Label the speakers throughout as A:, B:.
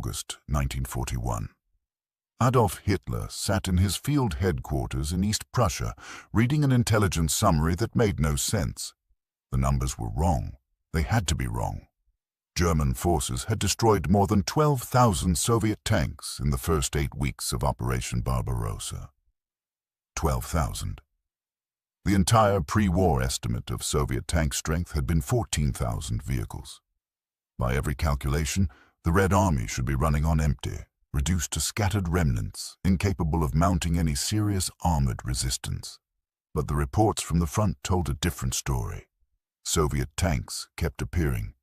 A: August 1941. Adolf Hitler sat in his field headquarters in East Prussia, reading an intelligence summary that made no sense. The numbers were wrong. They had to be wrong. German forces had destroyed more than 12,000 Soviet tanks in the first 8 weeks of Operation Barbarossa. 12,000. The entire pre-war estimate of Soviet tank strength had been 14,000 vehicles. By every calculation, the Red Army should be running on empty, reduced to scattered remnants, incapable of mounting any serious armored resistance. But the reports from the front told a different story. Soviet tanks kept appearing.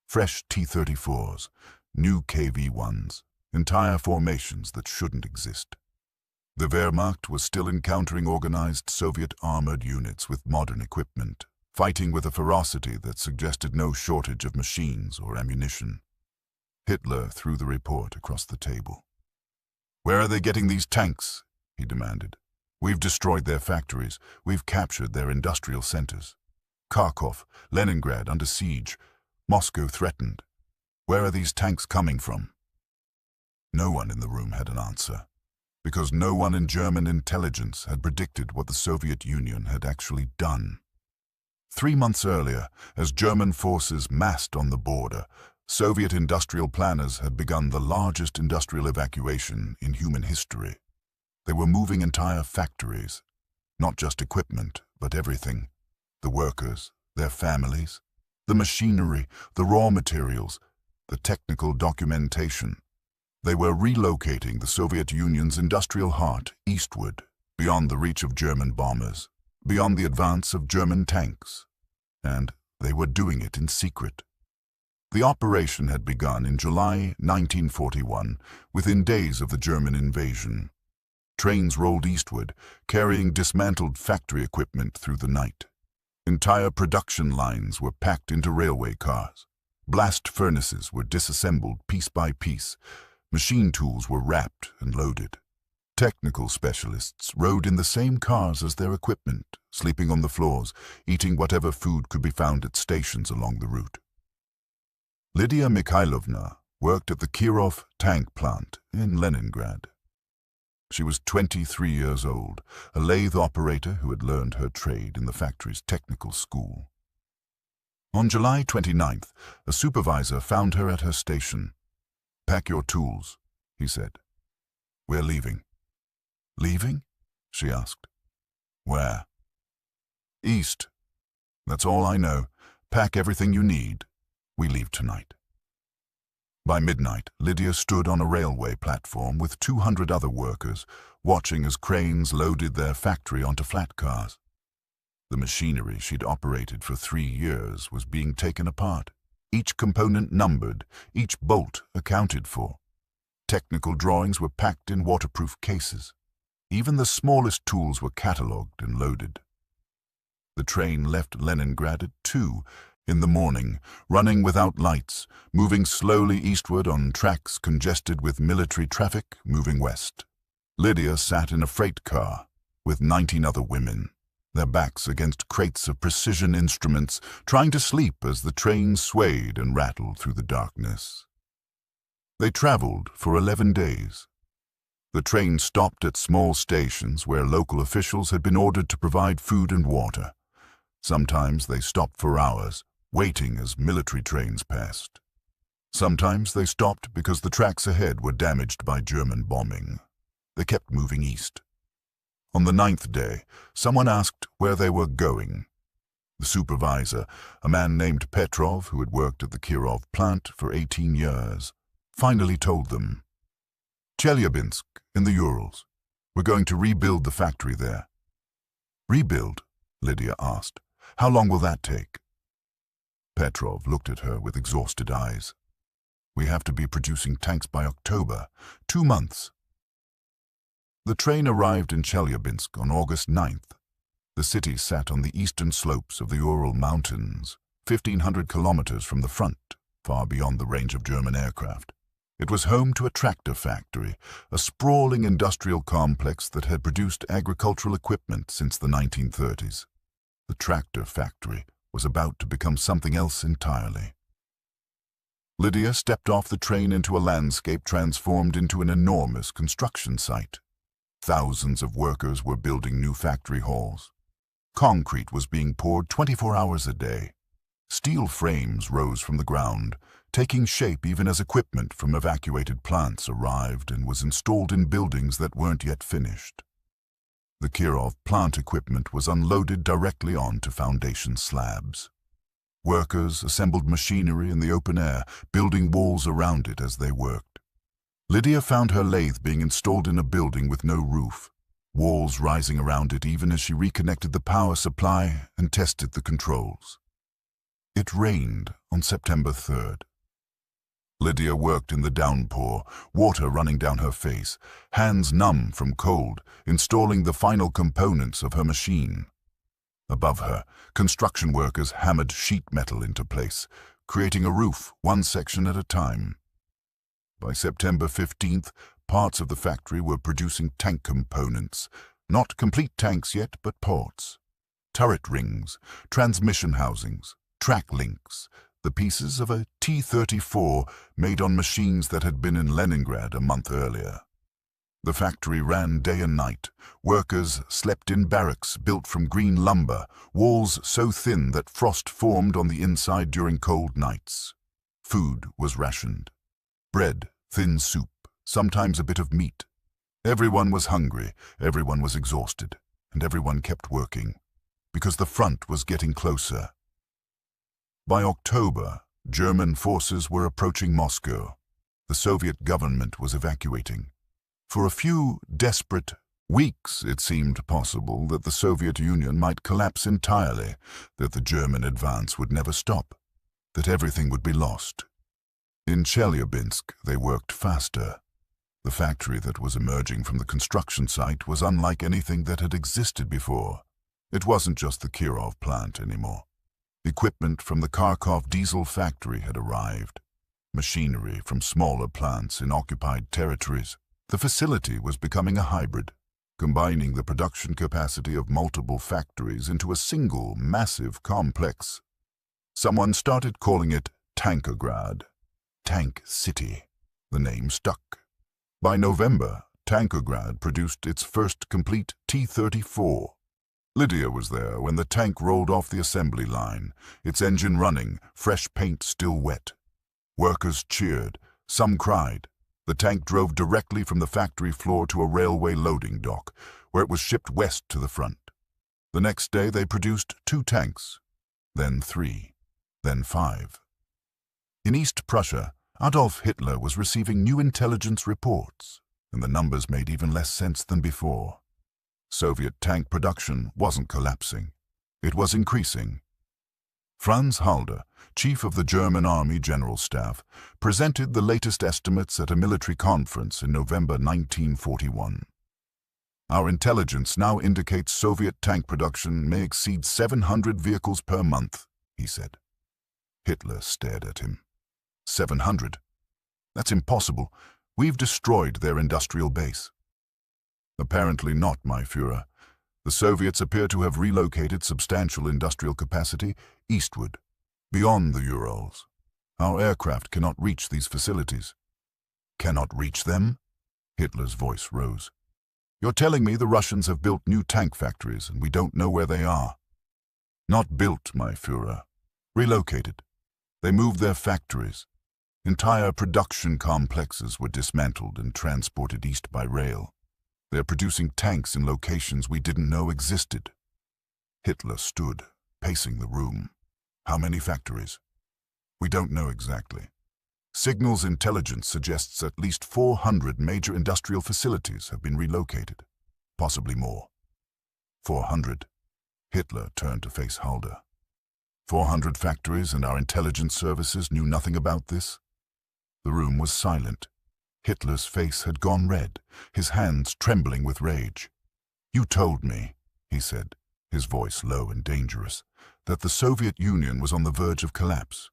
A: Fresh T-34s, new KV-1s, entire formations that shouldn't exist. The Wehrmacht was still encountering organized Soviet armored units with modern equipment, fighting with a ferocity that suggested no shortage of machines or ammunition. Hitler threw the report across the table. "Where are they getting these tanks?" he demanded. "We've destroyed their factories. We've captured their industrial centers. Kharkov, Leningrad under siege. Moscow threatened. Where are these tanks coming from?" No one in the room had an answer, because no one in German intelligence had predicted what the Soviet Union had actually done. 3 months earlier, as German forces massed on the border, Soviet industrial planners had begun the largest industrial evacuation in human history. They were moving entire factories, not just equipment, but everything. The workers, their families, the machinery, the raw materials, the technical documentation. They were relocating the Soviet Union's industrial heart eastward, beyond the reach of German bombers, beyond the advance of German tanks. And they were doing it in secret. The operation had begun in July 1941, within days of the German invasion. Trains rolled eastward, carrying dismantled factory equipment through the night. Entire production lines were packed into railway cars. Blast furnaces were disassembled piece by piece. Machine tools were wrapped and loaded. Technical specialists rode in the same cars as their equipment, sleeping on the floors, eating whatever food could be found at stations along the route. Lydia Mikhailovna worked at the Kirov tank plant in Leningrad. She was 23 years old, a lathe operator who had learned her trade in the factory's technical school. On July 29th, a supervisor found her at her station. "Pack your tools," he said. "We're leaving." "Leaving?" she asked. "Where?" "East. That's all I know. Pack everything you need. We leave tonight." By midnight, Lydia stood on a railway platform with 200 other workers, watching as cranes loaded their factory onto flat cars. The machinery she'd operated for 3 years was being taken apart, each component numbered, each bolt accounted for. Technical drawings were packed in waterproof cases. Even the smallest tools were catalogued and loaded. The train left Leningrad at 2 in the morning, running without lights, moving slowly eastward on tracks congested with military traffic moving west. Lydia sat in a freight car with 19 other women, their backs against crates of precision instruments, trying to sleep as the train swayed and rattled through the darkness. They traveled for 11 days. The train stopped at small stations where local officials had been ordered to provide food and water. Sometimes they stopped for hours, waiting as military trains passed. Sometimes they stopped because the tracks ahead were damaged by German bombing. They kept moving east. On the 9th day, someone asked where they were going. The supervisor, a man named Petrov who had worked at the Kirov plant for 18 years, finally told them, "Chelyabinsk, in the Urals. We're going to rebuild the factory there." "Rebuild?" Lydia asked. "How long will that take?" Petrov looked at her with exhausted eyes. "We have to be producing tanks by October. 2 months." The train arrived in Chelyabinsk on August 9th. The city sat on the eastern slopes of the Ural Mountains, 1,500 kilometers from the front, far beyond the range of German aircraft. It was home to a tractor factory, a sprawling industrial complex that had produced agricultural equipment since the 1930s. The tractor factory was about to become something else entirely. Lydia stepped off the train into a landscape transformed into an enormous construction site. Thousands of workers were building new factory halls. Concrete was being poured 24 hours a day. Steel frames rose from the ground, taking shape even as equipment from evacuated plants arrived and was installed in buildings that weren't yet finished. The Kirov plant equipment was unloaded directly onto foundation slabs. Workers assembled machinery in the open air, building walls around it as they worked. Lydia found her lathe being installed in a building with no roof, walls rising around it even as she reconnected the power supply and tested the controls. It rained on September 3rd. Lydia worked in the downpour, water running down her face, hands numb from cold, installing the final components of her machine. Above her, construction workers hammered sheet metal into place, creating a roof one section at a time. By September 15th, parts of the factory were producing tank components, not complete tanks yet, but parts. Turret rings, transmission housings, track links, the pieces of a T-34 made on machines that had been in Leningrad a month earlier. The factory ran day and night. Workers slept in barracks built from green lumber, walls so thin that frost formed on the inside during cold nights. Food was rationed. Bread, thin soup, sometimes a bit of meat. Everyone was hungry, everyone was exhausted, and everyone kept working, because the front was getting closer. By October, German forces were approaching Moscow. The Soviet government was evacuating. For a few desperate weeks, it seemed possible that the Soviet Union might collapse entirely, that the German advance would never stop, that everything would be lost. In Chelyabinsk, they worked faster. The factory that was emerging from the construction site was unlike anything that had existed before. It wasn't just the Kirov plant anymore. Equipment from the Kharkov diesel factory had arrived. Machinery from smaller plants in occupied territories. The facility was becoming a hybrid, combining the production capacity of multiple factories into a single, massive complex. Someone started calling it Tankograd, Tank City. The name stuck. By November, Tankograd produced its first complete T-34. Lydia was there when the tank rolled off the assembly line, its engine running, fresh paint still wet. Workers cheered, some cried. The tank drove directly from the factory floor to a railway loading dock, where it was shipped west to the front. The next day they produced 2 tanks, then 3, then 5. In East Prussia, Adolf Hitler was receiving new intelligence reports, and the numbers made even less sense than before. Soviet tank production wasn't collapsing. It was increasing. Franz Halder, chief of the German Army General Staff, presented the latest estimates at a military conference in November 1941. Our intelligence now indicates Soviet tank production may exceed 700 vehicles per month, he said. Hitler stared at him. 700? That's impossible. We've destroyed their industrial base. Apparently not, my Führer. The Soviets appear to have relocated substantial industrial capacity eastward, beyond the Urals. Our aircraft cannot reach these facilities. Cannot reach them? Hitler's voice rose. You're telling me the Russians have built new tank factories and we don't know where they are? Not built, my Führer. Relocated. They moved their factories. Entire production complexes were dismantled and transported east by rail. They're producing tanks in locations we didn't know existed. Hitler stood, pacing the room. How many factories? We don't know exactly. Signals intelligence suggests at least 400 major industrial facilities have been relocated. Possibly more. 400. Hitler turned to face Halder. 400 factories and our intelligence services knew nothing about this? The room was silent. Hitler's face had gone red, his hands trembling with rage. You told me, he said, his voice low and dangerous, that the Soviet Union was on the verge of collapse.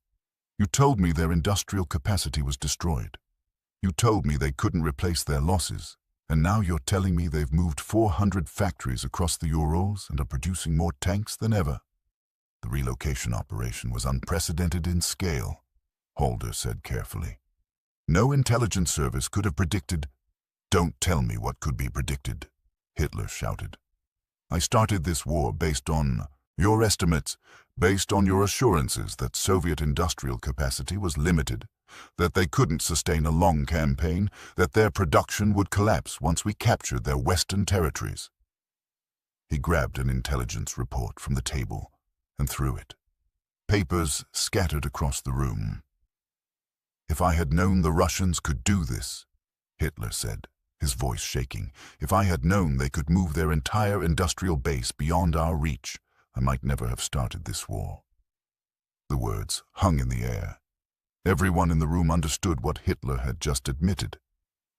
A: You told me their industrial capacity was destroyed. You told me they couldn't replace their losses, and now you're telling me they've moved 400 factories across the Urals and are producing more tanks than ever. The relocation operation was unprecedented in scale. Halder said carefully. No intelligence service could have predicted. Don't tell me what could be predicted, Hitler shouted. I started this war based on your estimates, based on your assurances that Soviet industrial capacity was limited, that they couldn't sustain a long campaign, that their production would collapse once we captured their western territories. He grabbed an intelligence report from the table and threw it. Papers scattered across the room. If I had known the Russians could do this, Hitler said, his voice shaking, if I had known they could move their entire industrial base beyond our reach, I might never have started this war. The words hung in the air. Everyone in the room understood what Hitler had just admitted.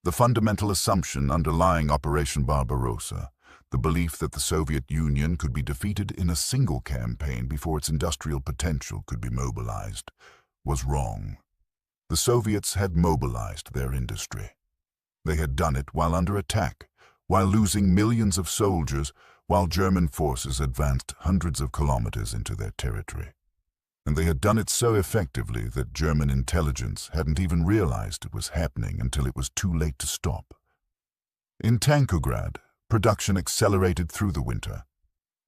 A: The fundamental assumption underlying Operation Barbarossa, the belief that the Soviet Union could be defeated in a single campaign before its industrial potential could be mobilized, was wrong. The Soviets had mobilized their industry. They had done it while under attack, while losing millions of soldiers, while German forces advanced hundreds of kilometers into their territory. And they had done it so effectively that German intelligence hadn't even realized it was happening until it was too late to stop. In Tankograd, production accelerated through the winter.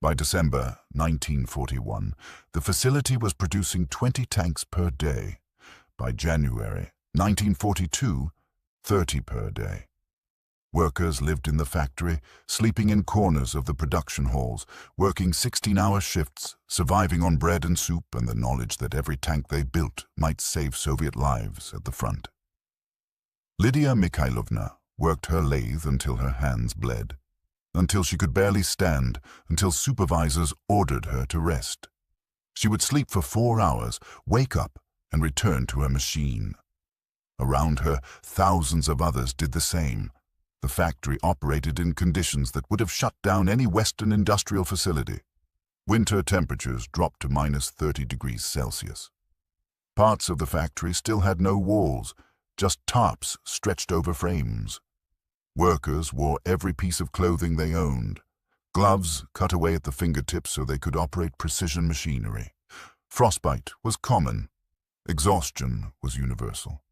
A: By December 1941, the facility was producing 20 tanks per day. By January 1942, 30 per day. Workers lived in the factory, sleeping in corners of the production halls, working 16-hour shifts, surviving on bread and soup and the knowledge that every tank they built might save Soviet lives at the front. Lydia Mikhailovna worked her lathe until her hands bled, until she could barely stand, until supervisors ordered her to rest. She would sleep for 4 hours, wake up, and return to her machine. Around her, thousands of others did the same. The factory operated in conditions that would have shut down any Western industrial facility. Winter temperatures dropped to -30 degrees Celsius. Parts of the factory still had no walls, just tarps stretched over frames. Workers wore every piece of clothing they owned. Gloves cut away at the fingertips so they could operate precision machinery. Frostbite was common. Exhaustion was universal.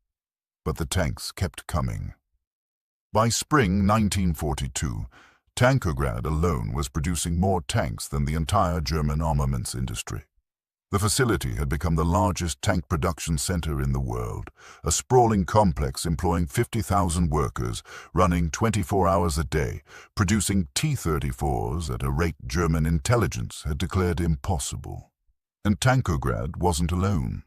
A: But the tanks kept coming. By spring 1942, Tankograd alone was producing more tanks than the entire German armaments industry. The facility had become the largest tank production center in the world, a sprawling complex employing 50,000 workers, running 24 hours a day, producing T-34s at a rate German intelligence had declared impossible. And Tankograd wasn't alone.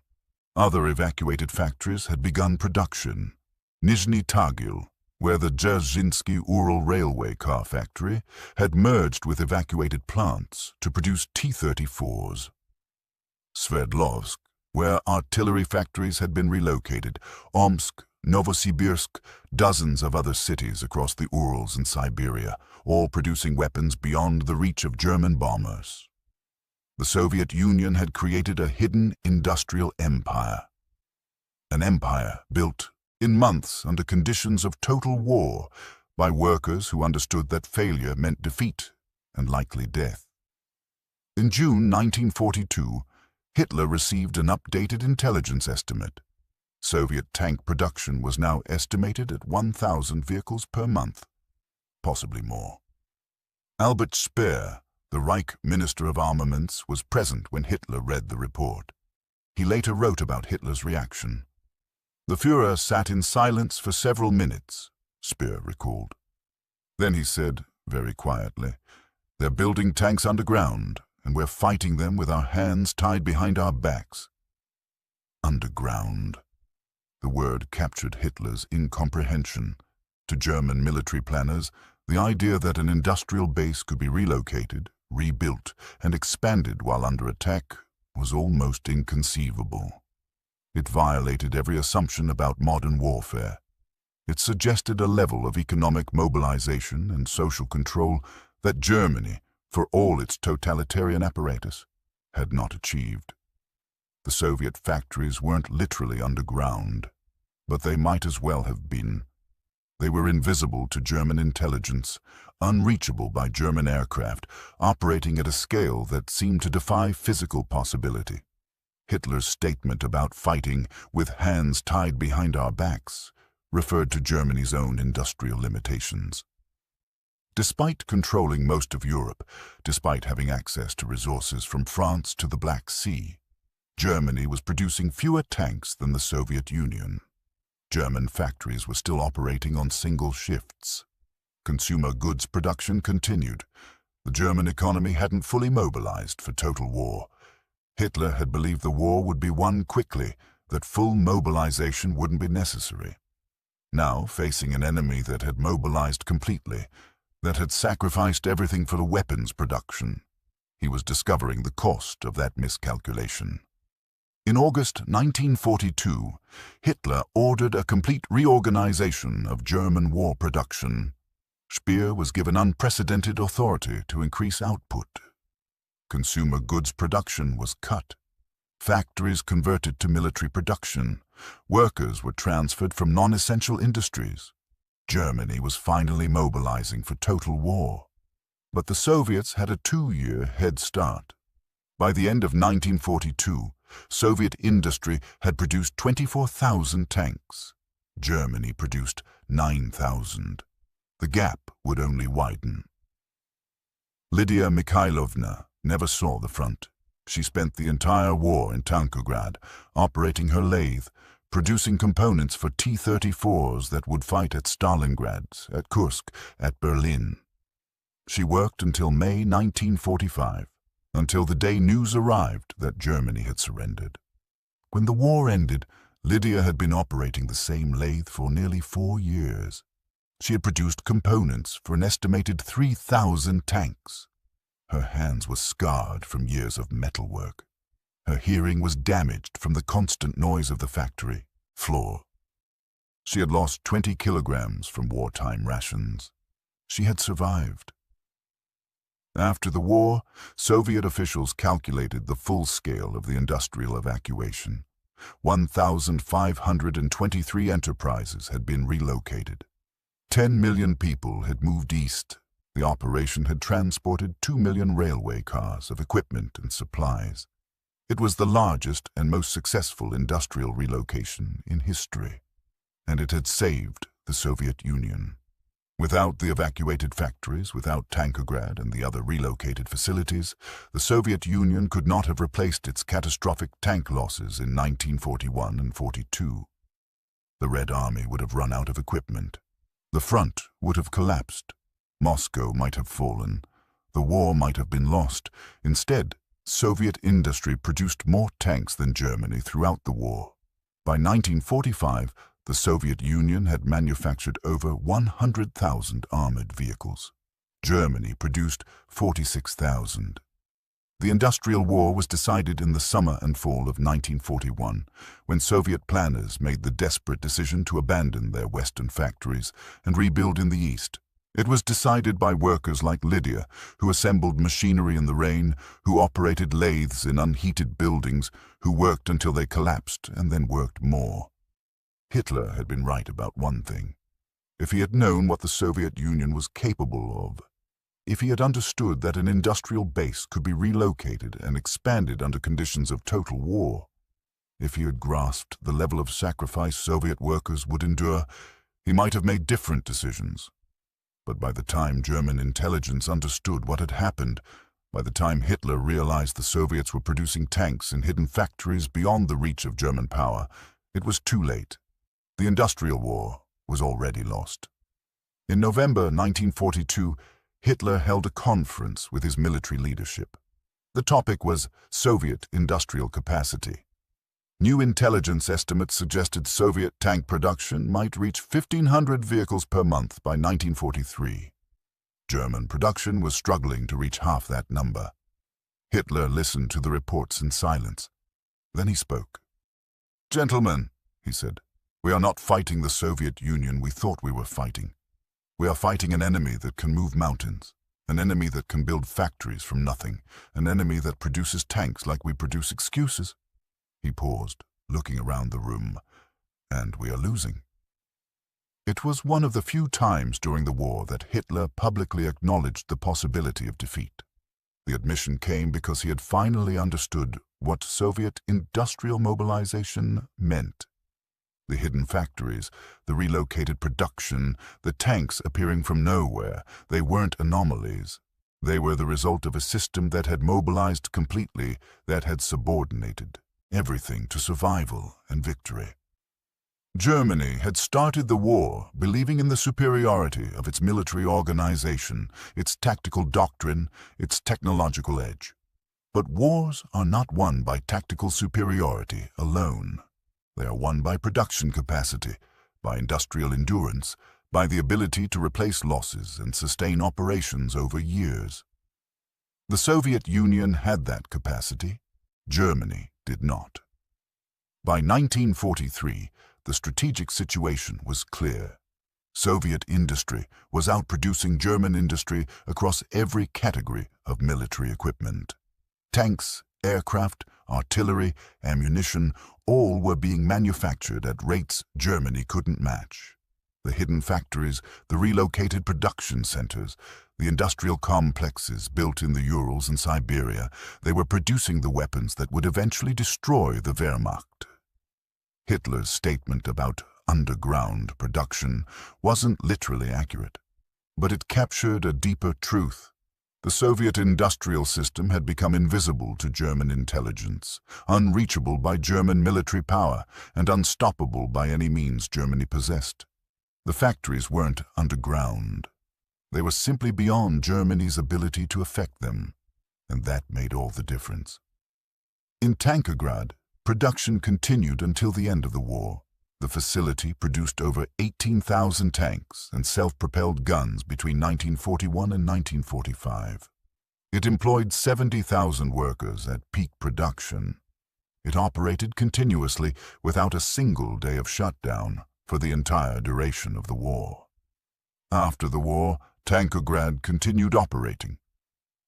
A: Other evacuated factories had begun production. Nizhny Tagil, where the Dzerzhinsky-Ural railway car factory had merged with evacuated plants to produce T-34s. Sverdlovsk, where artillery factories had been relocated, Omsk, Novosibirsk, dozens of other cities across the Urals and Siberia, all producing weapons beyond the reach of German bombers. The Soviet Union had created a hidden industrial empire. An empire built in months under conditions of total war by workers who understood that failure meant defeat and likely death. In June 1942, Hitler received an updated intelligence estimate. Soviet tank production was now estimated at 1,000 vehicles per month, possibly more. Albert Speer, the Reich Minister of Armaments, was present when Hitler read the report. He later wrote about Hitler's reaction. The Führer sat in silence for several minutes, Speer recalled. Then he said, very quietly, "They're building tanks underground, and we're fighting them with our hands tied behind our backs." Underground. The word captured Hitler's incomprehension. To German military planners, the idea that an industrial base could be relocated, rebuilt, and expanded while under attack was almost inconceivable. It violated every assumption about modern warfare. It suggested a level of economic mobilization and social control that Germany, for all its totalitarian apparatus, had not achieved. The Soviet factories weren't literally underground, but they might as well have been. They were invisible to German intelligence, unreachable by German aircraft, operating at a scale that seemed to defy physical possibility. Hitler's statement about fighting with hands tied behind our backs referred to Germany's own industrial limitations. Despite controlling most of Europe, despite having access to resources from France to the Black Sea, Germany was producing fewer tanks than the Soviet Union. German factories were still operating on single shifts. Consumer goods production continued. The German economy hadn't fully mobilized for total war. Hitler had believed the war would be won quickly, that full mobilization wouldn't be necessary. Now, facing an enemy that had mobilized completely, that had sacrificed everything for the weapons production, he was discovering the cost of that miscalculation. In August 1942, Hitler ordered a complete reorganization of German war production. Speer was given unprecedented authority to increase output. Consumer goods production was cut. Factories converted to military production. Workers were transferred from non-essential industries. Germany was finally mobilizing for total war. But the Soviets had a 2-year head start. By the end of 1942, Soviet industry had produced 24,000 tanks. Germany produced 9,000. The gap would only widen. Lydia Mikhailovna never saw the front. She spent the entire war in Tankograd, operating her lathe, producing components for T-34s that would fight at Stalingrad, at Kursk, at Berlin. She worked until May 1945, until the day news arrived that Germany had surrendered. When the war ended, Lydia had been operating the same lathe for nearly 4 years. She had produced components for an estimated 3,000 tanks. Her hands were scarred from years of metalwork. Her hearing was damaged from the constant noise of the factory floor. She had lost 20 kilograms from wartime rations. She had survived. After the war, Soviet officials calculated the full scale of the industrial evacuation. 1,523 enterprises had been relocated. 10 million people had moved east. The operation had transported 2 million railway cars of equipment and supplies. It was the largest and most successful industrial relocation in history, and it had saved the Soviet Union. Without the evacuated factories, without Tankograd and the other relocated facilities, the Soviet Union could not have replaced its catastrophic tank losses in 1941 and 42. The Red Army would have run out of equipment. The front would have collapsed. Moscow might have fallen. The war might have been lost. Instead, Soviet industry produced more tanks than Germany throughout the war. By 1945, the Soviet Union had manufactured over 100,000 armored vehicles. Germany produced 46,000. The industrial war was decided in the summer and fall of 1941, when Soviet planners made the desperate decision to abandon their Western factories and rebuild in the East. It was decided by workers like Lydia, who assembled machinery in the rain, who operated lathes in unheated buildings, who worked until they collapsed and then worked more. Hitler had been right about one thing. If he had known what the Soviet Union was capable of, if he had understood that an industrial base could be relocated and expanded under conditions of total war, if he had grasped the level of sacrifice Soviet workers would endure, he might have made different decisions. But by the time German intelligence understood what had happened, by the time Hitler realized the Soviets were producing tanks in hidden factories beyond the reach of German power, it was too late. The industrial war was already lost. In November 1942, Hitler held a conference with his military leadership. The topic was Soviet industrial capacity. New intelligence estimates suggested Soviet tank production might reach 1,500 vehicles per month by 1943. German production was struggling to reach half that number. Hitler listened to the reports in silence. Then he spoke. "Gentlemen," he said, "we are not fighting the Soviet Union we thought we were fighting. We are fighting an enemy that can move mountains, an enemy that can build factories from nothing, an enemy that produces tanks like we produce excuses." He paused, looking around the room. "And we are losing." It was one of the few times during the war that Hitler publicly acknowledged the possibility of defeat. The admission came because he had finally understood what Soviet industrial mobilization meant. The hidden factories, the relocated production, the tanks appearing from nowhere, they weren't anomalies. They were the result of a system that had mobilized completely, that had subordinated everything to survival and victory. Germany had started the war believing in the superiority of its military organization, its tactical doctrine, its technological edge. But wars are not won by tactical superiority alone. They are won by production capacity, by industrial endurance, by the ability to replace losses and sustain operations over years. The Soviet Union had that capacity. Germany did not. By 1943, the strategic situation was clear. Soviet industry was outproducing German industry across every category of military equipment. Tanks, aircraft, artillery, ammunition, all were being manufactured at rates Germany couldn't match. The hidden factories, the relocated production centers, the industrial complexes built in the Urals and Siberia, they were producing the weapons that would eventually destroy the Wehrmacht. Hitler's statement about underground production wasn't literally accurate, but it captured a deeper truth. The Soviet industrial system had become invisible to German intelligence, unreachable by German military power, and unstoppable by any means Germany possessed. The factories weren't underground. They were simply beyond Germany's ability to affect them, and that made all the difference. In Tankrad, production continued until the end of the war. The facility produced over 18,000 tanks and self-propelled guns between 1941 and 1945. It employed 70,000 workers at peak production. It operated continuously without a single day of shutdown for the entire duration of the war. After the war, Tankrad continued operating.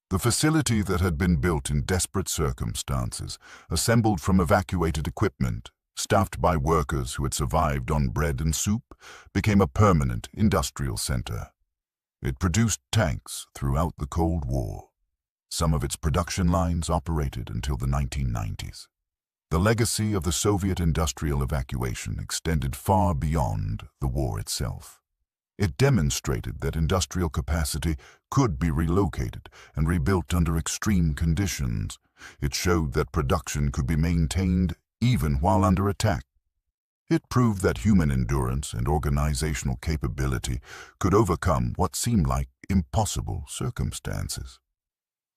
A: The facility that had been built in desperate circumstances, assembled from evacuated equipment, staffed by workers who had survived on bread and soup, became a permanent industrial center. It produced tanks throughout the Cold War. Some of its production lines operated until the 1990s. The legacy of the Soviet industrial evacuation extended far beyond the war itself. It demonstrated that industrial capacity could be relocated and rebuilt under extreme conditions. It showed that production could be maintained even while under attack. It proved that human endurance and organizational capability could overcome what seemed like impossible circumstances.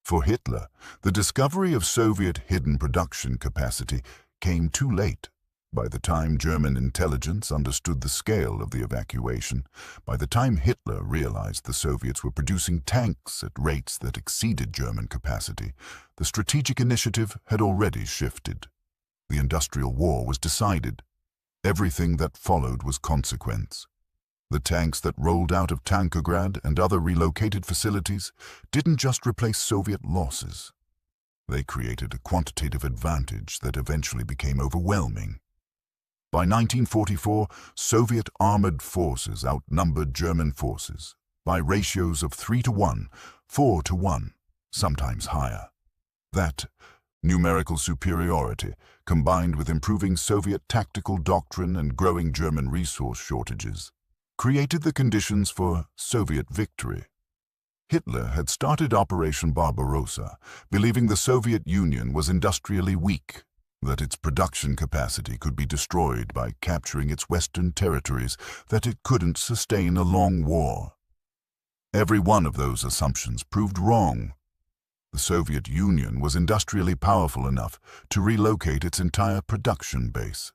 A: For Hitler, the discovery of Soviet hidden production capacity came too late. By the time German intelligence understood the scale of the evacuation, by the time Hitler realized the Soviets were producing tanks at rates that exceeded German capacity, the strategic initiative had already shifted. The industrial war was decided. Everything that followed was consequence. The tanks that rolled out of Tankrad and other relocated facilities didn't just replace Soviet losses. They created a quantitative advantage that eventually became overwhelming. By 1944, Soviet armored forces outnumbered German forces by ratios of 3-to-1, 4-to-1, sometimes higher. That numerical superiority, combined with improving Soviet tactical doctrine and growing German resource shortages, created the conditions for Soviet victory. Hitler had started Operation Barbarossa, believing the Soviet Union was industrially weak, that its production capacity could be destroyed by capturing its western territories, that it couldn't sustain a long war. Every one of those assumptions proved wrong. The Soviet Union was industrially powerful enough to relocate its entire production base.